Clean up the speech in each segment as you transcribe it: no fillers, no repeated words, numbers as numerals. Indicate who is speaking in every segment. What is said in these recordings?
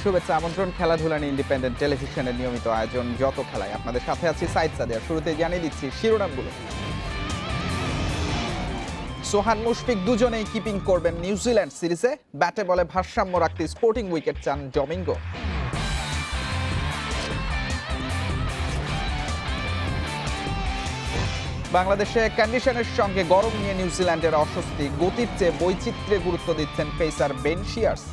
Speaker 1: শুভেচ্ছা আমন্ত্রণ খেলাধুলা নিয়ে ইন্ডিপেন্ডেন্ট টেলিভিশনের নিয়মিত আয়োজন যত খেলায় আপনাদের সাথে আছি সাইদ সাদিয়া। শুরুতে জানিয়ে দিচ্ছি শিরোনামগুলো। সোহান মুশফিক দুজনেই কিপিং করবেন নিউজিল্যান্ড সিরিজে। ব্যাটে বলে ভারসাম্য রাখতে স্পোর্টিং উইকেট চান ডমিঙ্গো। বাংলাদেশে কন্ডিশনের সঙ্গে গরম নিয়ে নিউজিল্যান্ডের অস্বস্তি। গতির চেয়ে বৈচিত্র্যে গুরুত্ব দিচ্ছেন পেসার বেন শিয়ার্স।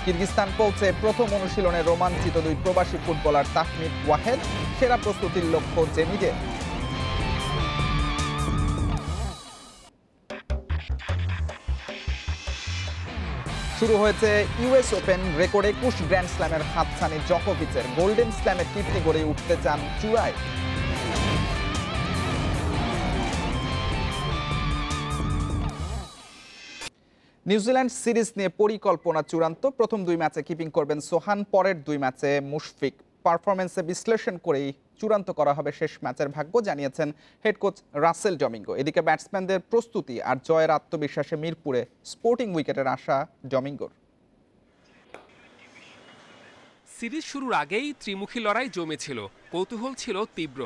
Speaker 1: কিরগিজস্তান পৌঁছে প্রথম অনুশীলনে রোমাঞ্চিত দুই প্রবাসী ফুটবলার তাহমিদ ওয়াহেদ। সেরা প্রস্তুতির লক্ষ্য জেমিদের। শুরু হয়েছে ইউএস ওপেন। রেকর্ড 21 গ্র্যান্ড স্ল্যামের হাতছানি জকোভিচের। গোল্ডেন স্ল্যামের কীর্তি গড়ে উঠতে চান চূড়ায়। নিউজিল্যান্ড সিরিজ নিয়ে পরিকল্পনা চূড়ান্ত। প্রথম দুই ম্যাচে কিপিং করবেন সোহান, পরের দুই ম্যাচে মুশফিক। পারফরমেন্সে বিশ্লেষণ করেই চূড়ান্ত করা হবে শেষ ম্যাচের ভাগ্য, জানিয়েছেন হেড কোচ রাসেল ডমিঙ্গো। এদিকে ব্যাটসম্যানদের প্রস্তুতি আর জয়ের আত্মবিশ্বাসে মিরপুরে স্পোর্টিং উইকেটের আশা ডমিঙ্গোর।
Speaker 2: সিরিজ শুরুর আগেই ত্রিমুখী লড়াই জমেছিল, কৌতূহল ছিল তীব্র।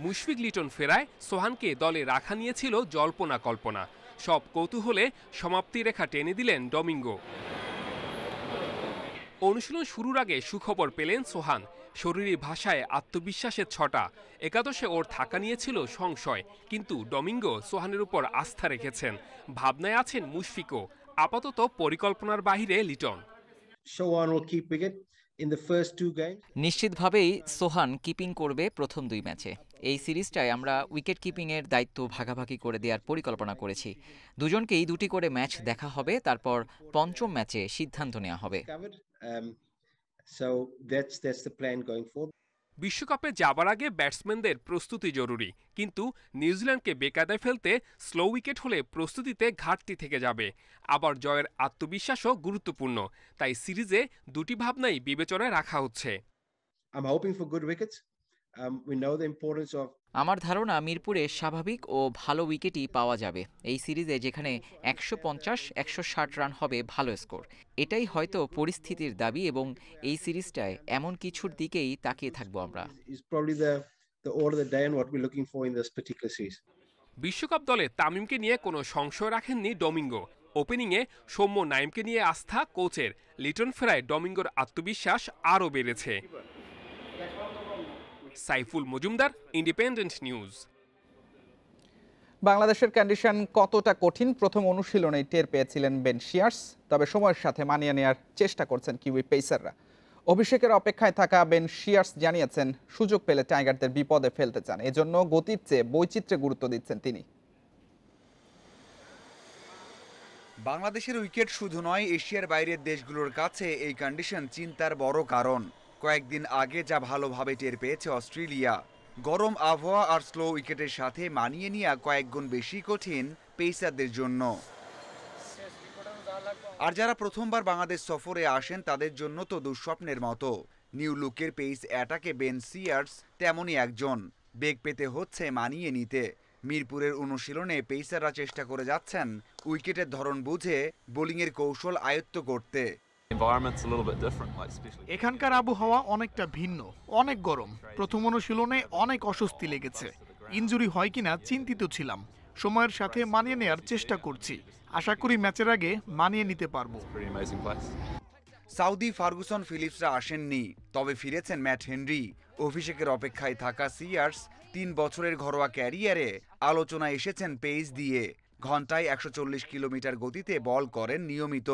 Speaker 2: মুশফিক লিটন ফেরায় সোহানকে দলে রাখা নিয়েছিল জল্পনা কল্পনা। সব কৌতূহলে সমাপ্তি রেখা টেনে দিলেন ডমিঙ্গো। অনুশীলন শুরুর আগে সুখবর পেলেন সোহান। শরীরী ভাষায় আত্মবিশ্বাসের ছটা। একাদশে ওর থাকা নিয়েছিল সংশয়, কিন্তু ডমিঙ্গো সোহানের উপর আস্থা রেখেছেন। ভাবনায় আছেন মুশফিকও। আপাতত পরিকল্পনার বাহিরে লিটন।
Speaker 3: নিশ্চিতভাবেই সোহান কিপিং করবে প্রথম দুই ম্যাচে। এই সিরিজটায় আমরা উইকেট কিপিংয়ের দায়িত্ব ভাগাভাগি করে দেওয়ার পরিকল্পনা করেছি। দুজনকেই দুটি করে ম্যাচ দেখা হবে, তারপর পঞ্চম ম্যাচে সিদ্ধান্ত নেওয়া হবে।
Speaker 2: বিশ্বকাপে যাবার আগে ব্যাটসম্যানদের প্রস্তুতি জরুরি, কিন্তু নিউজিল্যান্ডকে বেকায়দায় ফেলতে স্লো উইকেট হলে প্রস্তুতিতে ঘাটতি থেকে যাবে। আবার জয়ের আত্মবিশ্বাসও গুরুত্বপূর্ণ, তাই সিরিজে দুটি ভাবনাই বিবেচনায় রাখা হচ্ছে।
Speaker 3: আমার ধারণা মিরপুরে স্বাভাবিক ও ভালো উইকেটই পাওয়া যাবে এই সিরিজে, যেখানে 150-160 রান হবে ভালো স্কোর। এটাই হয়তো পরিস্থিতির দাবি এবং এই সিরিজটায় এমন কিছুর দিকেই তাকিয়ে থাকবো আমরা।
Speaker 2: বিশ্বকাপ দলে তামিমকে নিয়ে কোনো সংশয় রাখেননি ডমিঙ্গো। ওপেনিংয়ে সৌম্য নাইমকে নিয়ে আস্থা কোচের। লিটন ফেরায় ডমিঙ্গোর আত্মবিশ্বাস আরও বেড়েছে। Saiful Majumdar, independent news.
Speaker 1: বাংলাদেশের কন্ডিশন কতটা কঠিন প্রথম অনুশীলনেই টের পেয়েছিলেন বেন শিয়ার্স। তবে সময়ের সাথে মানিয়ে নেওয়ার চেষ্টা করছেন কিউই পেসাররা। অভিষেকের অপেক্ষায় থাকা বেন শিয়ার্স জানিয়েছেন সুযোগ পেলে টাইগারদের বিপদে ফেলতে চান। এজন্য গতির চেয়ে বৈচিত্র্যে গুরুত্ব দিচ্ছেন তিনি।
Speaker 4: বাংলাদেশের উইকেট শুধু নয়, এশিয়ার বাইরের দেশগুলোর কাছে এই কন্ডিশন চিন্তার বড় কারণ। কয়েকদিন আগে যা ভালোভাবে টের পেয়েছে অস্ট্রেলিয়া, গরম আবহাওয়া আর স্লো উইকেটের সাথে মানিয়ে নেওয়া কয়েক গুণ বেশি কঠিন পেসারদের জন্য। আর যারা প্রথমবার বাংলাদেশ সফরে আসেন তাদের জন্য তো দুঃস্বপ্নের মতো। নিউ লুকের পেস অ্যাটাকে বেন শিয়ার্স তেমনই একজন। বেগ পেতে হচ্ছে মানিয়ে নিতে। মিরপুরের অনুশীলনে পেসাররা চেষ্টা করে যাচ্ছেন উইকেটের ধরন বুঝে বোলিংয়ের কৌশল আয়ত্ত করতে।
Speaker 5: এখানকার আবহাওয়া অনেকটা ভিন্ন, অনেক গরম। প্রথম অনুশীলনে অনেক অস্বস্তি লেগেছে। ইনজুরি হয় কিনা চিন্তিত ছিলাম। সময়ের সাথে মানিয়ে নেওয়ার চেষ্টা করছি। আশা করি ম্যাচের আগে মানিয়ে নিতে পারবো।
Speaker 4: সাউদি ফার্গুসন ফিলিপসরা আসেননি, তবে ফিরেছেন ম্যাট হেনরি। অভিষেকের অপেক্ষায় থাকা শিয়ার্স 3 বছরের ঘরোয়া ক্যারিয়ারে আলোচনায় এসেছেন পেস দিয়ে। ঘন্টায় 140 কিলোমিটার গতিতে বল করেন নিয়মিত।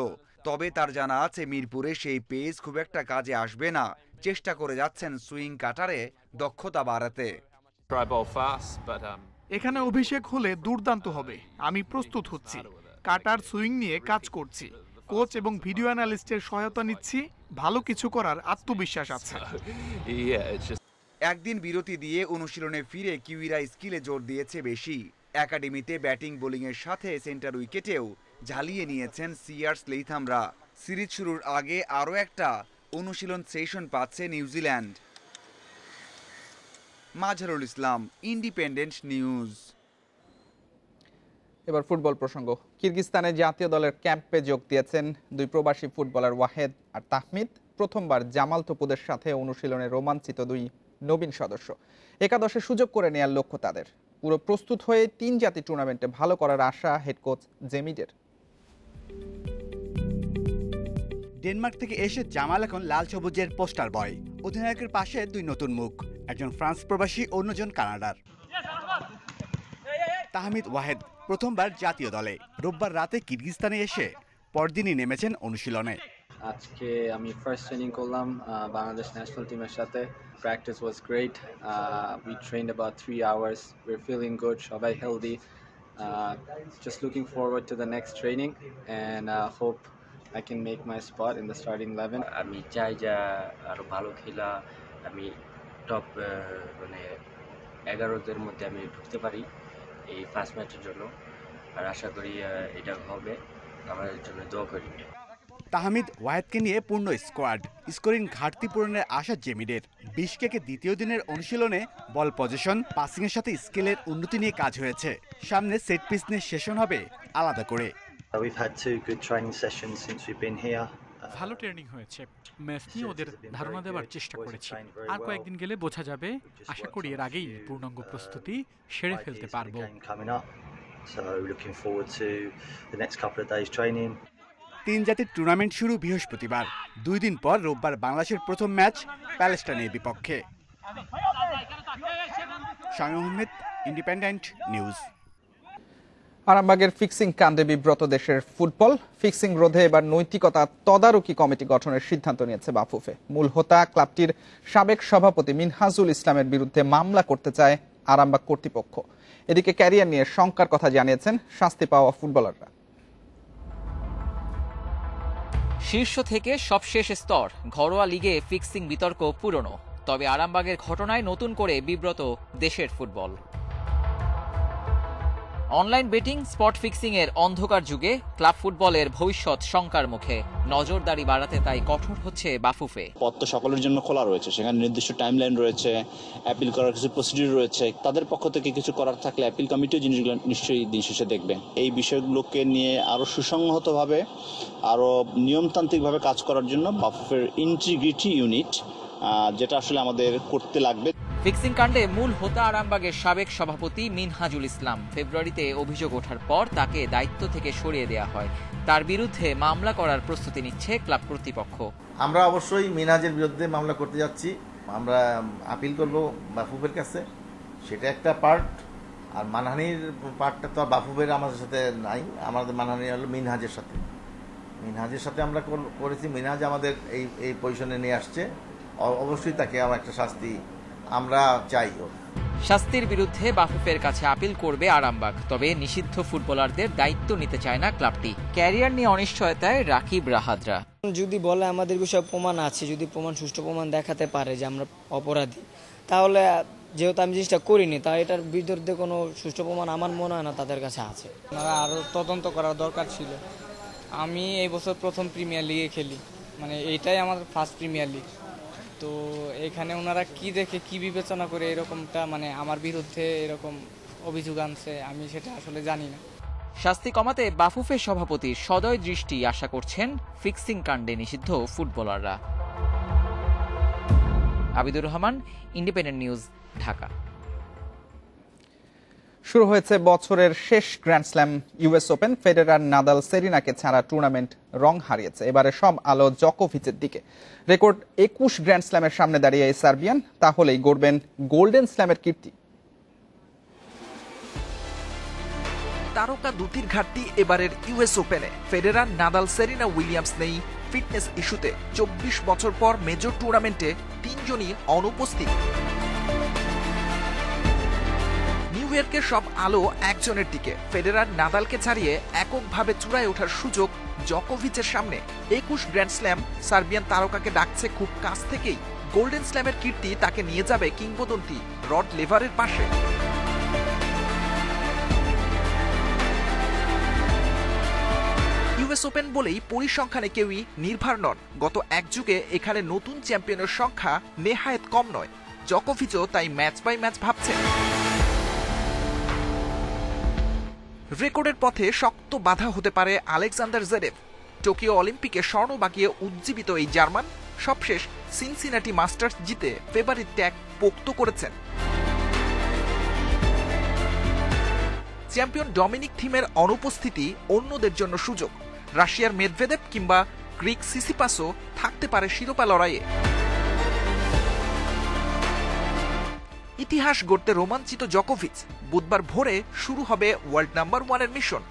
Speaker 4: তবে তার জানা আছে মিরপুরে সেই পেস খুব একটা কাজে আসবে না। চেষ্টা করে যাচ্ছেন সুইং কাটারে দক্ষতা বাড়াতে।
Speaker 5: এখানে অভিষেক হলে দুর্দান্ত হবে। আমি প্রস্তুত হচ্ছি, কাটার সুইং নিয়ে কাজ করছি। কোচ এবং ভিডিও অ্যানালিস্টের সহায়তা নিচ্ছি। ভালো কিছু করার আত্মবিশ্বাস আছে।
Speaker 4: একদিন বিরতি দিয়ে অনুশীলনে ফিরে কিউইরা স্কিলে জোর দিয়েছে বেশি। একাডেমিতে ব্যাটিং বোলিংয়ের সাথে সেন্টার উইকেটেও ঝালিয়ে নিয়েছেন শিয়ার্স লেইথামরা। সিরিজ শুরুর আগে আরও একটা অনুশীলন সেশন পাচ্ছে New Zealand. Mazharul Islam, independent news.
Speaker 1: এবার ফুটবল প্রসঙ্গ। কিরগিজস্তানে জাতীয় দলের ক্যাম্পে যোগ দিয়েছেন দুই প্রবাসী ফুটবলার ওয়াহেদ আর তাহমিদ। প্রথমবার জামাল তপুদের সাথে অনুশীলনে রোমাঞ্চিত দুই নবীন সদস্য। একাদশে সুযোগ করে নেয়ার লক্ষ্য তাদের। পুরো প্রস্তুত হয়ে 3 জাতি টুর্নামেন্টে ভালো করার আশা হেড কোচ জেমিডের।
Speaker 6: ডেনমার্ক থেকে এসে জামাল এখন লাল সবুজের পোস্টার বয়। অধিনায়কের পাশে 2 নতুন মুখ, একজন ফ্রান্স প্রবাসী, অন্যজন কানাডার। তাহমিদ ওয়াহেদ প্রথমবার জাতীয় দলে। রোববার রাতে কিরগিজস্তানে এসে পরদিনই নেমেছেন অনুশীলনে।
Speaker 7: আজকে আমি ফার্স্ট ট্রেনিং করলাম বাংলাদেশ ন্যাশনাল টিমের সাথে। Practice was great. We trained about 3 hours. We are feeling good, সবাই healthy. Just looking forward to the next training and hope I can make my spot in the starting 11.
Speaker 8: আমি চাই যে আরো ভালো খেলা, আমি টপ মানে 11 মধ্যে আমি ঢুকতে পারি এই ফার্স্ট ম্যাচের জন্য। আর আশা করি এটা হবে, আমাদের জন্য দোয়া করি।
Speaker 6: তাহমিদ ওয়াহেদকে নিয়ে পূর্ণ স্কোয়াড। স্কোরিং ঘাটতি পূরণের আশা জেমিডের। বিশকেকে দ্বিতীয় দিনের অনুশীলনে বল পজিশন, পাসিংয়ের সাথে স্কিলের উন্নতি নিয়ে কাজ হয়েছে। সামনে সেট পিস নিয়ে সেশন হবে আলাদা করে।
Speaker 9: We've had 2 good training sessions since we've been here.
Speaker 10: ভালো ট্রেনিং হয়েছে। ম্যাচ নিয়ে ওদের ধারণা দেওয়ার চেষ্টা করেছি। আর কয়েকদিন গেলে বোঝা যাবে। আশা করি এর আগেই পূর্ণাঙ্গ প্রস্তুতি সেরে ফেলতে পারবো।
Speaker 9: So looking forward to the next couple of days training.
Speaker 6: 3 জাতির টুর্নামেন্ট শুরু বৃহস্পতিবার। 2 দিন পর রোববার বাংলাদেশের প্রথম ম্যাচ প্যালেস্টাইনের বিপক্ষে। Shamim Ahmed, independent news.
Speaker 1: আরামবাগের ফিক্সিং কাণ্ডে বিব্রত দেশের ফুটবল। ফিক্সিং রোধে এবার নৈতিকতা তদারকি কমিটি গঠনের সিদ্ধান্ত নিয়েছে বাফুফে। মূল হোতা ক্লাবটির সাবেক সভাপতি মিনহাজুল ইসলামের বিরুদ্ধে মামলা করতে চায় আরামবাগ কর্তৃপক্ষ। এদিকে ক্যারিয়ার নিয়ে শঙ্কার কথা জানিয়েছেন শাস্তি পাওয়া ফুটবলাররা।
Speaker 3: শীর্ষ থেকে সবশেষ স্তর, ঘরোয়া লিগে ফিক্সিং বিতর্ক পুরনো। তবে আরামবাগের ঘটনায় নতুন করে বিব্রত দেশের football. Online betting, spot fixing এর অন্ধকার যুগে ক্লাব ফুটবলের ভবিষ্যৎ শঙ্কার মুখে। নজরদারি বাড়াতে তাই কঠোর হচ্ছে বাফুফে।
Speaker 11: পথ তো সকলের জন্য খোলা রয়েছে, সেখানে নির্দিষ্ট টাইমলাইন রয়েছে, অ্যাপিল করার কিছু প্রসিডিউর রয়েছে। তাদের পক্ষ থেকে কিছু করার থাকলে অ্যাপিল কমিটিও জিনিসগুলো নিশ্চয়ই দিন শেষে দেখবে। এই বিষয়গুলোকে নিয়ে আরো সুসংহতভাবে, আরো নিয়মতান্ত্রিকভাবে কাজ করার জন্য বাফুফের ইন্টিগ্রিটি ইউনিট, যেটা আসলে আমাদের করতে লাগবে।
Speaker 3: ফিক্সিং কাণ্ডে মূল হোতা আরামবাগের সাবেক সভাপতি মিনহাজুল ইসলাম। ফেব্রুয়ারিতে অভিযোগ ওঠার পর তাকে দায়িত্ব থেকে সরিয়ে দেওয়া হয়। তার বিরুদ্ধে মামলা করার প্রস্তুতি নিচ্ছে ক্লাব কর্তৃপক্ষ।
Speaker 12: আমরা অবশ্যই মিনহাজের বিরুদ্ধে মামলা করতে যাচ্ছি। আমরা আপিল করব বাফুফের কাছে, সেটা একটা পার্ট। আর মানহানির পার্টটা তো বাফুফের আমাদের সাথে নাই, আমাদের মানহানি হলো মিনহাজের সাথে। মিনহাজের সাথে আমরা করেছি। মিনহাজ আমাদের এই পজিশনে নিয়ে আসছে। অবশ্যই তাকে আমার একটা শাস্তি আমরা চাই।
Speaker 3: শাস্তির বিরুদ্ধে বাফুফের কাছে আপিল করবে আরামবাগ। তবে নিষিদ্ধ ফুটবলারদের দায়িত্ব নিতে চায় না ক্লাবটি। ক্যারিয়ার নিয়ে অনিশ্চয়তায় রাকিব রাহাদরা।
Speaker 13: যদি বলে আমাদের বিষয়ে প্রমাণ আছে, যদি সুষ্ঠু প্রমাণ দেখাতে পারে যে আমরা অপরাধী, তাহলে যেহেতু আমি জিনিসটা করিনি, তা এটার বিরুদ্ধে কোনো সুষ্ঠু প্রমাণ আমার মনে হয় না তাদের কাছে আছে। আরও তদন্ত করার দরকার ছিল। আমি এই বছর প্রথম প্রিমিয়ার লিগে খেলি, মানে এইটাই আমার ফার্স্ট প্রিমিয়ার লিগ। তো এখানে ওনারা কি দেখে কি বিবেচনা করে এরকমটা মানে আমার বিরুদ্ধে এরকম অভিযোগ আনছে, আমি সেটা আসলে জানি না।
Speaker 3: শাস্তি কমাতে বাফুফের সভাপতির সদয় দৃষ্টি আশা করছেন ফিক্সিং কাণ্ডে নিষিদ্ধ ফুটবলাররা। Abidur Rahman, independent news, Dhaka.
Speaker 1: শুরু হয়েছে বছরের শেষ grand slam US open. Federer, Nadal, সেরিনাকে ছাড়া টুর্নামেন্ট রং হারিয়েছে। এবারে সব আলো জকোভিচের দিকে। রেকর্ড 21 গ্র্যান্ড স্ল্যামের সামনে দাঁড়িয়ে এই সার্বিয়ান তাহলেই গড়বেন গোল্ডেন স্ল্যামের কীর্তি।
Speaker 14: তারকা দুটির ঘাটতি এবারের ইউএস ওপেনে। ফেডেরার, নাদাল, সেরিনা উইলিয়ামস নেই ফিটনেস ইস্যুতে। 24 বছর পর মেজর টুর্নামেন্টে 3 জনই অনুপস্থিত। নিউ ইয়র্কের সব আলো একজনের দিকে। ফেডেরার, নাদালকে ছাড়িয়ে এককভাবে চূড়ায় ওঠার সুযোগ জকোভিচের সামনে। 21 গ্র্যান্ড স্ল্যাম সার্বিয়ান তারকাকে ডাকছে খুব কাছ থেকেই। গোল্ডেন স্ল্যামের কীর্তি তাকে নিয়ে যাবে কিংবদন্তি রড লেভারের পাশে। ইউএস ওপেন বলেই পরিসংখ্যানে কেউই নির্ভর নন। গত এক যুগে এখানে নতুন চ্যাম্পিয়নের সংখ্যা নেহায়েত কম নয়। জকোভিচও তাই ম্যাচ বাই ম্যাচ ভাবছেন। রেকর্ডের পথে শক্ত বাধা হতে পারে আলেকজান্ডার জেরেভ। টোকিও অলিম্পিকে স্বর্ণ বাকিয়ে উজ্জীবিত এই জার্মান সবশেষ সিনসিনাটি মাস্টার্স জিতে ফেভারিট ট্যাগ পোক্ত করেছেন। চ্যাম্পিয়ন ডমিনিক থিমের অনুপস্থিতি অন্যদের জন্য সুযোগ। রাশিয়ার মেদভেদেভ কিংবা গ্রিক সিসিপাসও থাকতে পারে শিরোপা লড়াইয়ে। ইতিহাস গড়তে রোমাঞ্চিত জকোভিচ। বুধবার ভোরে শুরু হবে ওয়ার্ল্ড নাম্বার 1 এর মিশন।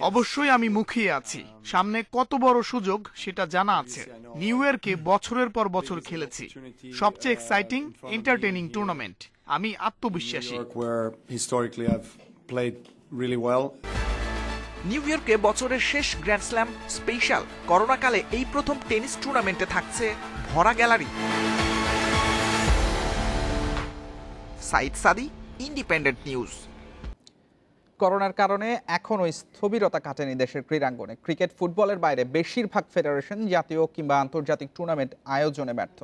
Speaker 5: অবশ্যই আমি মুখিয়ে আছি। সামনে কত বড় সুযোগ সেটা জানা আছে। নিউ ইয়র্কে বছরের পর বছর খেলেছি, সবচেয়ে এক্সাইটিং এন্টারটেইনিং টুর্নামেন্ট। আমি আত্মবিশ্বাসী।
Speaker 14: নিউ ইয়র্কে বছরের শেষ গ্র্যান্ড স্ল্যাম স্পেশাল। করোনাকালে এই প্রথম টেনিস টুর্নামেন্টে থাকছে ভরা গ্যালারি। সাইদ সাদি, ইন্ডিপেন্ডেন্ট নিউজ।
Speaker 1: করোনার কারণে এখনও স্থবিরতা কাটেনি দেশের ক্রীড়াঙ্গনে। ক্রিকেট, ফুটবলের বাইরে বেশিরভাগ ফেডারেশন জাতীয় কিংবা আন্তর্জাতিক টুর্নামেন্ট আয়োজনে ব্যর্থ।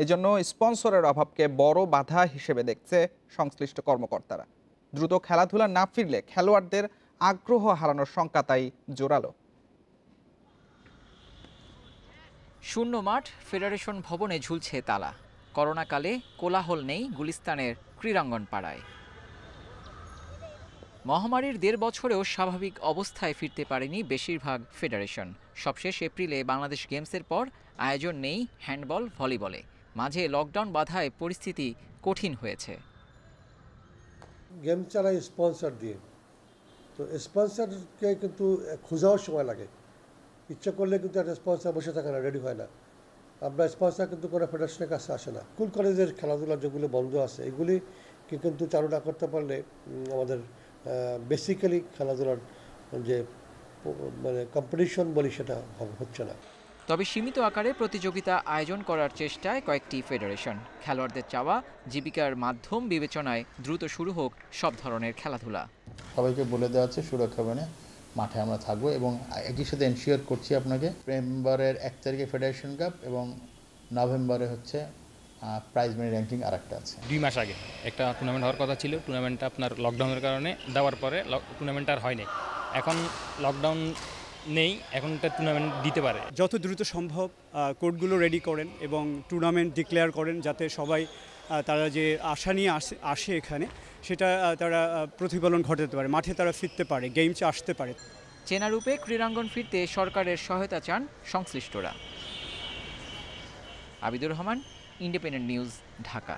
Speaker 1: এজন্য স্পন্সরের অভাবকে বড় বাধা হিসেবে দেখছে সংশ্লিষ্ট কর্মকর্তারা। দ্রুত খেলাধুলা না ফিরলে খেলোয়াড়দের আগ্রহ হারানোর শঙ্কা তাই জোরালো।
Speaker 3: শূন্য মাঠ, ফেডারেশন ভবনে ঝুলছে তালা। করোনাকালে কোলাহল নেই গুলিস্তানের ক্রীড়াঙ্গন পাড়ায়। মহামারীর 1.5 বছরেও স্বাভাবিক অবস্থায় ফিরতে পারেনি বেশিরভাগ ফেডারেশন। সবশেষ এপ্রিলে বাংলাদেশ গেমসের পর আয়োজন নেই হ্যান্ডবল, ভলিবলে। মাঝে লকডাউন বাধায় পরিস্থিতি কঠিন হয়েছে।
Speaker 15: গেম চালায় স্পন্সর দিয়ে, তো স্পন্সরকে কিন্তু খোঁজাও সময় লাগে। ইচ্ছা করলে কিন্তু একটা স্পন্সর বসে থাকে না, রেডি হয় না। আমরা স্পন্সর কিন্তু কোনো ফেডারেশনের কাছে আসে না। স্কুল কলেজের খেলাধুলা যেগুলো বন্ধ আছে এগুলিকে কিন্তু চালু না করতে পারলে আমাদের বেসিক্যালি খেলাধুলার যে মানে কম্পিটিশন বলি সেটা হচ্ছে না।
Speaker 3: তবে সীমিত আকারে প্রতিযোগিতা আয়োজন করার চেষ্টায় কয়েকটি ফেডারেশন। খেলোয়াড়দের চাওয়া জীবিকার মাধ্যম বিবেচনায় দ্রুত শুরু হোক সব ধরনের খেলাধুলা।
Speaker 16: সবাইকে বলে দেওয়া হচ্ছে সুরক্ষা মেনে মাঠে আমরা থাকবো এবং একই সাথে এনশিওর করছি আপনাকে নভেম্বরের 1 তারিখে ফেডারেশন কাপ এবং নভেম্বরে হচ্ছে প্রাইজ মানি র্যাঙ্কিং আরেকটা আছে।
Speaker 17: 2 মাস আগে একটা টুর্নামেন্ট হওয়ার কথা ছিল, টুর্নামেন্টটা আপনার লকডাউনের কারণে দেওয়ার পরে টুর্নামেন্ট আর হয়নি। এখন লকডাউন নেই, এখন একটা টুর্নামেন্ট দিতে পারে।
Speaker 18: যত দ্রুত সম্ভব কোর্টগুলো রেডি করেন এবং টুর্নামেন্ট ডিক্লেয়ার করেন, যাতে সবাই তারা যে আশা নিয়ে আসে এখানে সেটা তারা প্রতিফলন ঘটাতে পারে, মাঠে তারা ফিরতে পারে, গেমসে আসতে পারে।
Speaker 3: চেনারূপে ক্রীড়াঙ্গন ফিরতে সরকারের সহায়তা চান সংশ্লিষ্টরা। Abidur Rahman, independent news, Dhaka.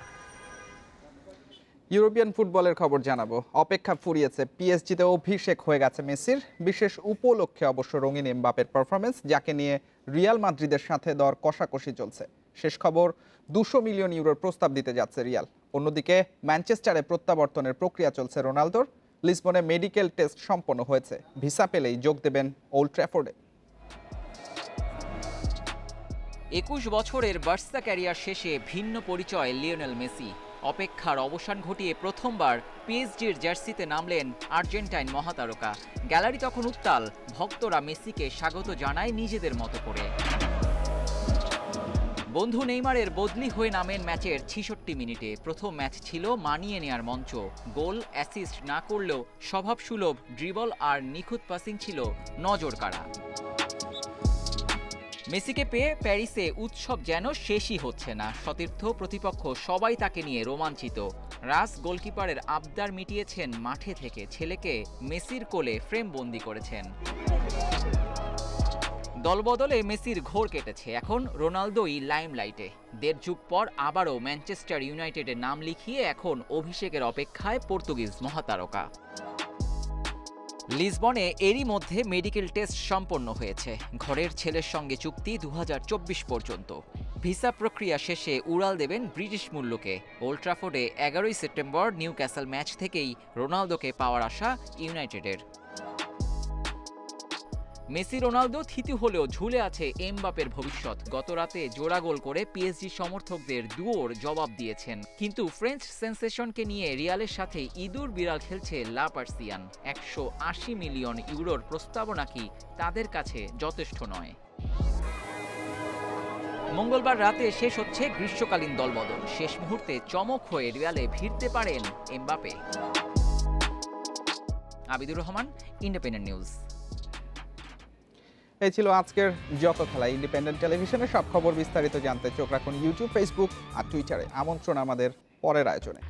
Speaker 1: European ফুটবলের খবর জানাবো। অপেক্ষা ফুরিয়েছে, পিএসজিতে অভিষেক হয়ে গেছে মেসির। বিশেষ উপলক্ষে অবশ্য রঙিন এমবাপের পারফরমেন্স, যাকে নিয়ে রিয়াল মাদ্রিদের সাথে দর কষাকষি চলছে। শেষ খবর, 200 মিলিয়ন ইউরোর প্রস্তাব দিতে যাচ্ছে রিয়াল। অন্যদিকে ম্যানচেস্টারে প্রত্যাবর্তনের প্রক্রিয়া চলছে রোনালদোর। লিসবনে মেডিকেল টেস্ট সম্পন্ন হয়েছে, ভিসা পেলেই যোগ দেবেন ওল্ড ট্র্যাফোর্ডে।
Speaker 3: 21 বছরের বার্সা ক্যারিয়ার শেষে ভিন্ন পরিচয় লিওনেল মেসি। অপেক্ষার অবসান ঘটিয়ে প্রথমবার পিএসজির জার্সিতে নামলেন আর্জেন্টাইন মহাতারকা। গ্যালারি তখন উত্তাল, ভক্তরা মেসিকে স্বাগত জানায় নিজেদের মতো করে। বন্ধু নেইমারের বদলি হয়ে নামেন ম্যাচের 66 মিনিটে। প্রথম ম্যাচ ছিল মানিয়ে নেয়ার মঞ্চ। গোল, অ্যাসিস্ট না করলেও স্বভাবসুলভ ড্রিবল আর নিখুঁত পাসিং ছিল নজর কাড়া। মেসিকে পেয়ে প্যারিসে উৎসব যেন শেষই হচ্ছে না। সতীর্থ, প্রতিপক্ষ সবাই তাকে নিয়ে রোমাঞ্চিত। রাস গোলকিপারের আবদার মিটিয়েছেন মাঠে থেকে, ছেলেকে মেসির কোলে ফ্রেম বন্দি করেছেন। দলবদলে মেসির ঘোর কেটেছে, এখন রোনালদোই লাইমলাইটে। 1.5 যুগ পর আবারও ম্যানচেস্টার ইউনাইটেডের নাম লিখিয়ে এখন অভিষেকের অপেক্ষায় পর্তুগিজ মহাতারকা। লিসবনে এরই মধ্যে মেডিকেল টেস্ট সম্পন্ন হয়েছে। ঘরের ছেলের সঙ্গে চুক্তি 2024 পর্যন্ত। ভিসা প্রক্রিয়া শেষে উড়াল দেবেন ব্রিটিশ মূল্যকে। ওল্ড ট্র্যাফোর্ডে 11 সেপ্টেম্বর নিউক্যাসল ম্যাচ থেকেই রোনালদোকে পাওয়ার আশা ইউনাইটেডের। মেসি রোনালদো থিতু হলেও ঝুলে আছে এমবাপের ভবিষ্যৎ। গতরাতে জোড়া গোল করে পিএসজি সমর্থকদের দুয়োর জবাব দিয়েছেন। কিন্তু ফ্রেঞ্চ সেন্সেশনকে নিয়ে রিয়ালের সাথে ইঁদুর বিড়াল খেলছে লা পার্সিয়ান। 180 মিলিয়ন ইউরোর প্রস্তাবনা কি তাদের কাছে যথেষ্ট নয়? মঙ্গলবার রাতে শেষ হচ্ছে গ্রীষ্মকালীন দলবদল। শেষ মুহূর্তে চমক হয়ে রিয়ালে ভিড়তে পারেন Mbappe. Abidur Rahman, independent news.
Speaker 1: এই ছিল আজকের যত খেলা। ইন্ডিপেন্ডেন্ট টেলিভিশনে সব খবর বিস্তারিত জানতে চোখ রাখুন ইউটিউব, ফেসবুক আর টুইটারে। আমন্ত্রণ আমাদের পরের আয়োজনে।